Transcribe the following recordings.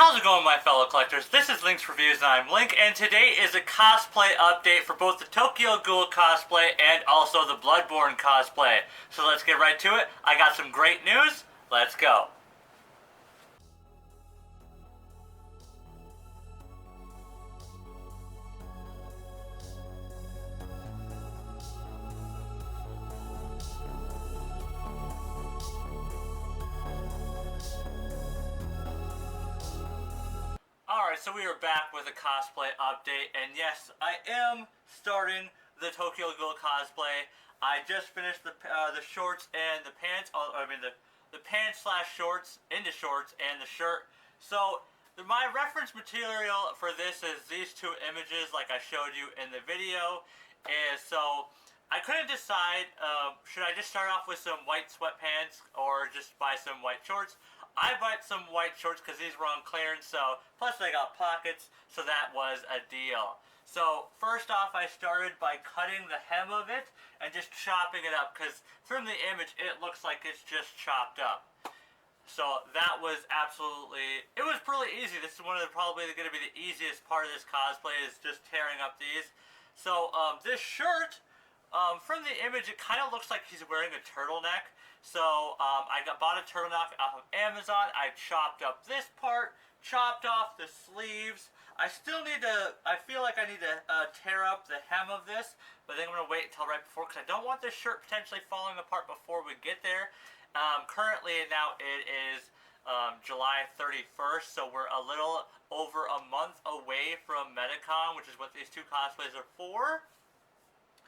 How's it going, my fellow collectors? This is Link's Reviews and I'm Link, and today is a cosplay update for both the Tokyo Ghoul cosplay and also the Bloodborne cosplay. So let's get right to it. I got some great news. Let's go. Alright, so we are back with a cosplay update, and yes, I am starting the Tokyo Ghoul cosplay. I just finished the shorts and the pants, the pants slash shorts into shorts and the shirt. So, my reference material for this is these two images like I showed you in the video. So, I couldn't decide, should I just start off with some white sweatpants or just buy some white shorts? I bought some white shorts because these were on clearance, so plus they got pockets, so that was a deal. So first off, I started by cutting the hem of it and just chopping it up, because from the image it looks like it's just chopped up. So that was it was really easy. This is probably going to be the easiest part of this cosplay, is just tearing up these. So this shirt, from the image it kind of looks like he's wearing a turtleneck. So I bought a turtleneck off of Amazon. I chopped up this part, chopped off the sleeves. I feel like I need to tear up the hem of this, but then I'm going to wait until right before, because I don't want this shirt potentially falling apart before we get there. Currently now it is July 31st, so we're a little over a month away from Metacon, which is what these two cosplays are for.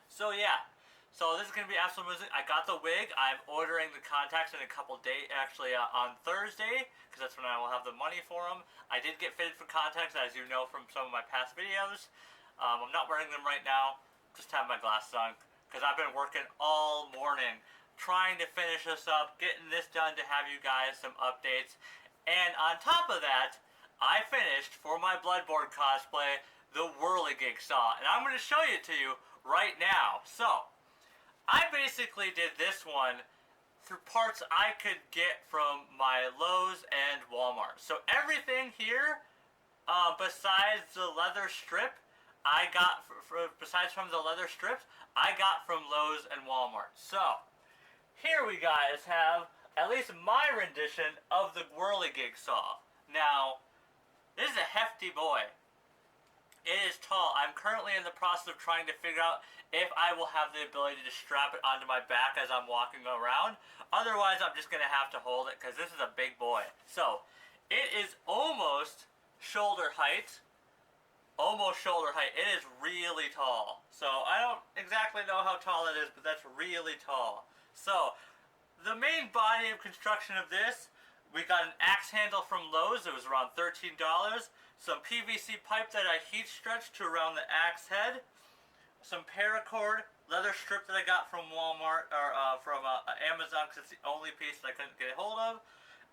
So yeah. So this is going to be absolute music. I got the wig. I'm ordering the contacts in a couple days, actually on Thursday, because that's when I will have the money for them. I did get fitted for contacts, as you know from some of my past videos. I'm not wearing them right now. Just have my glasses on, because I've been working all morning trying to finish this up, getting this done to have you guys some updates. And on top of that, I finished, for my Bloodborne cosplay, the Whirligig Saw. And I'm going to show it to you right now. So I basically did this one through parts I could get from my Lowe's and Walmart. So everything here, besides the leather strip, I got, besides from the leather strips, I got from Lowe's and Walmart. So, here we guys have at least my rendition of the Whirligig Saw. Now, this is a hefty boy. It is tall. I'm currently in the process of trying to figure out if I will have the ability to strap it onto my back as I'm walking around. Otherwise, I'm just going to have to hold it, because this is a big boy. So, it is almost shoulder height. Almost shoulder height. It is really tall. So, I don't exactly know how tall it is, but that's really tall. So, the main body of construction of this, we got an axe handle from Lowe's. It was around $13. Some PVC pipe that I heat stretched to around the axe head. Some paracord leather strip that I got from Walmart, or from Amazon, because it's the only piece that I couldn't get a hold of.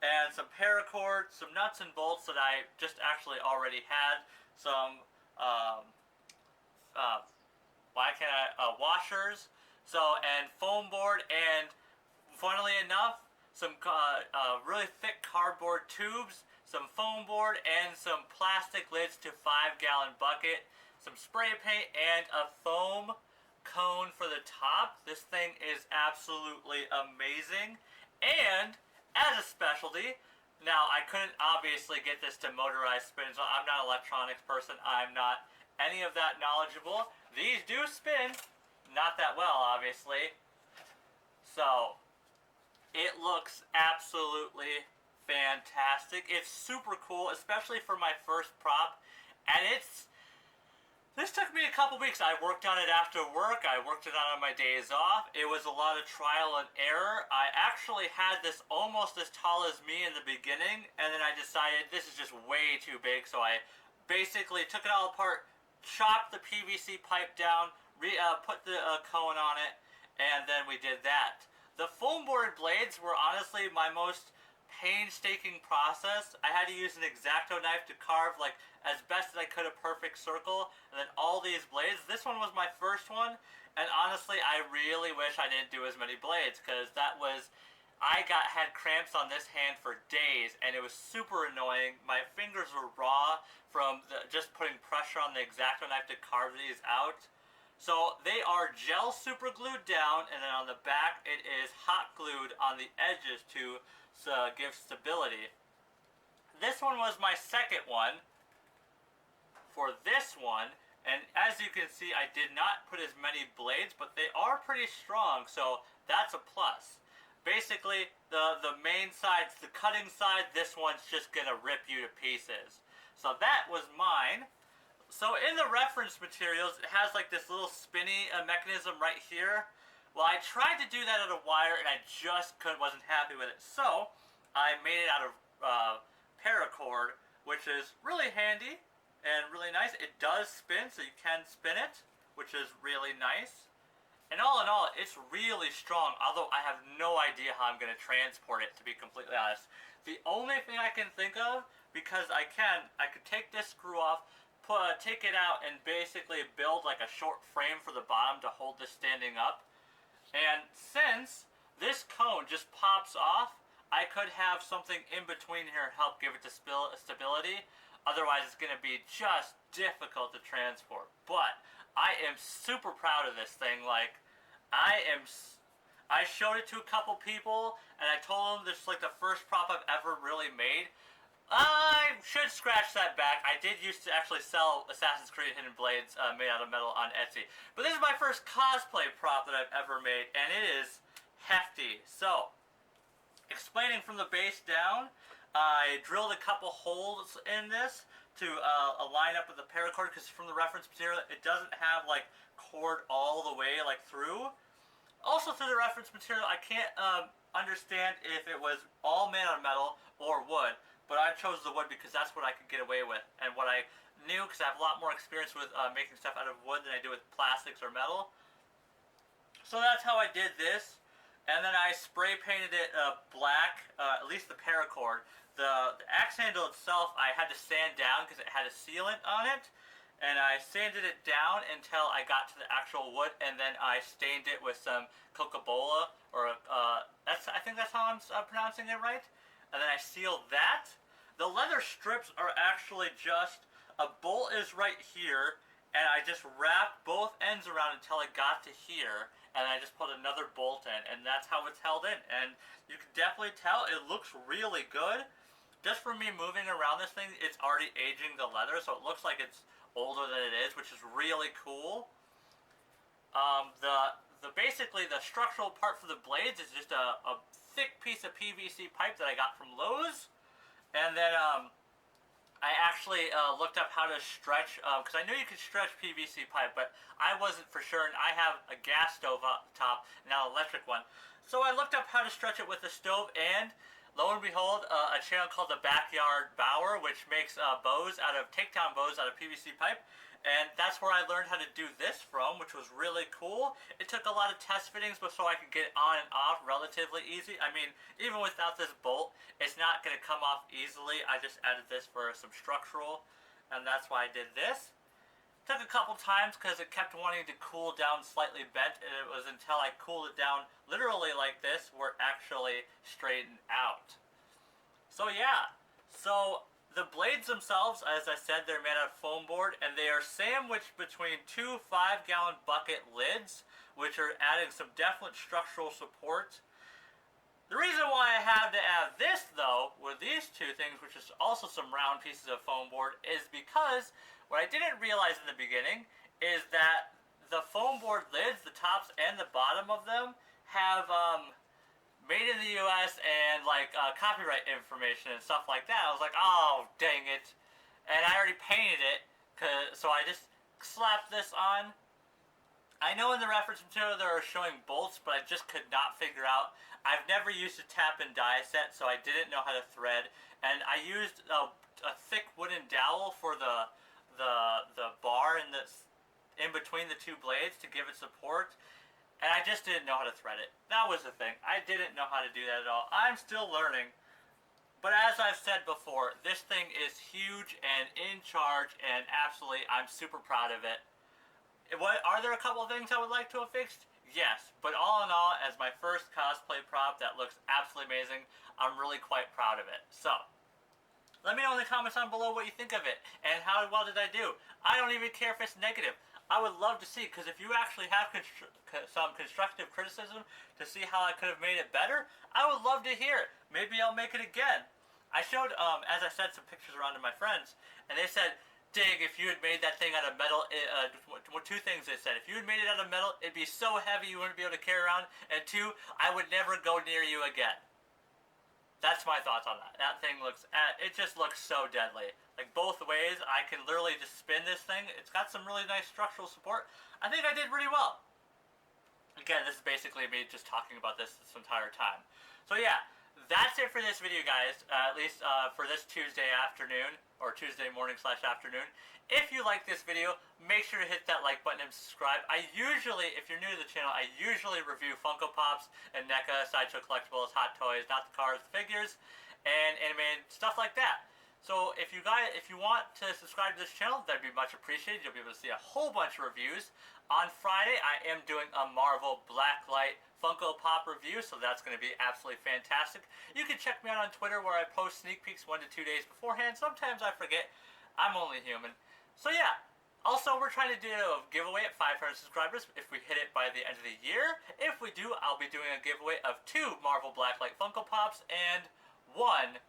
And some paracord, some nuts and bolts that I just actually already had. Some washers. So, and foam board, and funnily enough, some really thick cardboard tubes, some foam board, and some plastic lids to 5-gallon bucket, some spray paint, and a foam cone for the top. This thing is absolutely amazing. And as a specialty, now I couldn't obviously get this to motorized spin, so I'm not an electronics person. I'm not any of that knowledgeable. These do spin, not that well, obviously. So it looks absolutely fantastic. It's super cool, especially for my first prop. And this took me a couple weeks. I worked on it after work. I worked it on my days off. It was a lot of trial and error. I actually had this almost as tall as me in the beginning, and then I decided this is just way too big, so I basically took it all apart, chopped the PVC pipe down, put the cone on it, and then we did that. The foam board blades were honestly my most painstaking process. I had to use an X-Acto knife to carve like as best as I could a perfect circle, and then all these blades. This one was my first one, and honestly I really wish I didn't do as many blades, because that was had cramps on this hand for days, and it was super annoying. My fingers were raw from just putting pressure on the X-Acto knife to carve these out. So they are gel super glued down, and then on the back it is hot glued on the edges to give stability. This one was my second one for this one, and as you can see, I did not put as many blades, but they are pretty strong, so that's a plus. Basically, the main side, the cutting side, this one's just gonna rip you to pieces. So that was mine. So in the reference materials, it has like this little spinny mechanism right here. Well, I tried to do that out of wire, and I just wasn't happy with it. So I made it out of paracord, which is really handy and really nice. It does spin, so you can spin it, which is really nice. And all in all, it's really strong, although I have no idea how I'm going to transport it, to be completely honest. The only thing I can think of, because I could take this screw off, take it out, and basically build like a short frame for the bottom to hold this standing up. And since this cone just pops off, I could have something in between here help give it the stability. Otherwise, it's going to be just difficult to transport. But I am super proud of this thing. Like, I showed it to a couple people, and I told them this is like the first prop I've ever really made. I should scratch that back. I did used to actually sell Assassin's Creed Hidden Blades made out of metal on Etsy. But this is my first cosplay prop that I've ever made, and it is hefty. So, explaining from the base down, I drilled a couple holes in this to align up with the paracord, because from the reference material, it doesn't have like cord all the way like through. Also through the reference material, I can't understand if it was all made out of metal or wood, but I chose the wood because that's what I could get away with, and what I knew, because I have a lot more experience with making stuff out of wood than I do with plastics or metal. So that's how I did this. And then I spray painted it black, at least the paracord. The axe handle itself, I had to sand down because it had a sealant on it. And I sanded it down until I got to the actual wood, and then I stained it with some Coca-Cola, or I think that's how I'm pronouncing it right. And then I sealed that. The leather strips are actually just, a bolt is right here, and I just wrapped both ends around until it got to here. And I just put another bolt in, and that's how it's held in. And you can definitely tell it looks really good. Just from me moving around this thing, it's already aging the leather, so it looks like it's older than it is, which is really cool. Basically the structural part for the blades is just a thick piece of PVC pipe that I got from Lowe's, and then I actually looked up how to stretch, because I knew you could stretch PVC pipe, but I wasn't for sure, and I have a gas stove up top, not an electric one. So I looked up how to stretch it with the stove, and lo and behold, a channel called The Backyard Bower, which makes takedown bows out of PVC pipe, and that's where I learned how to do this from, which was really cool. It took a lot of test fittings so I could get it on and off relatively easy. I mean, even without this bolt, it's not going to come off easily. I just added this for some structural, and that's why I did this. Took a couple times because it kept wanting to cool down slightly bent, and it was until I cooled it down literally like this where it actually straightened out. So yeah, the blades themselves, as I said, they're made out of foam board, and they are sandwiched between two 5-gallon bucket lids, which are adding some definite structural support. The reason why I had to add this, though, with these two things, which is also some round pieces of foam board, is because what I didn't realize in the beginning is that the foam board lids, the tops and the bottom of them, have made in the US and like copyright information and stuff like that. I was like, oh, dang it. And I already painted it, so I just slapped this on. I know in the reference material they were showing bolts, but I just could not figure out. I've never used a tap and die set, so I didn't know how to thread. And I used a thick wooden dowel for the bar in between the two blades to give it support. And I just didn't know how to thread it. That was the thing. I didn't know how to do that at all. I'm still learning. But as I've said before, this thing is huge and in charge, and absolutely, I'm super proud of it. Are there a couple of things I would like to have fixed? Yes, but all in all, as my first cosplay prop that looks absolutely amazing, I'm really quite proud of it. So, let me know in the comments down below what you think of it, and how well did I do. I don't even care if it's negative. I would love to see, because if you actually have some constructive criticism to see how I could have made it better, I would love to hear it. Maybe I'll make it again. I showed, as I said, some pictures around to my friends, and they said, Dig, if you had made that thing out of metal, two things they said. If you had made it out of metal, it'd be so heavy you wouldn't be able to carry around, and two, I would never go near you again. That's my thoughts on that. That thing looks, it just looks so deadly. Like, both ways, I can literally just spin this thing. It's got some really nice structural support. I think I did pretty well. Again, this is basically me just talking about this entire time. So yeah, that's it for this video, guys. At least for this Tuesday afternoon, or Tuesday morning / afternoon. If you like this video, make sure to hit that like button and subscribe. I usually, if you're new to the channel, I usually review Funko Pops and NECA, Sideshow Collectibles, Hot Toys, not the cars, the figures, and animated stuff like that. So if you want to subscribe to this channel, that'd be much appreciated. You'll be able to see a whole bunch of reviews. On Friday, I am doing a Marvel Blacklight Funko Pop review, so that's going to be absolutely fantastic. You can check me out on Twitter, where I post sneak peeks 1 to 2 days beforehand. Sometimes I forget. I'm only human. So yeah. Also, we're trying to do a giveaway at 500 subscribers if we hit it by the end of the year. If we do, I'll be doing a giveaway of 2 Marvel Blacklight Funko Pops and 1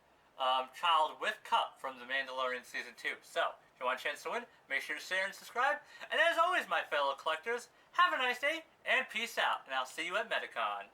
Child with Cup from The Mandalorian Season 2. So, if you want a chance to win, make sure to share and subscribe. And as always, my fellow collectors, have a nice day, and peace out. And I'll see you at metacon.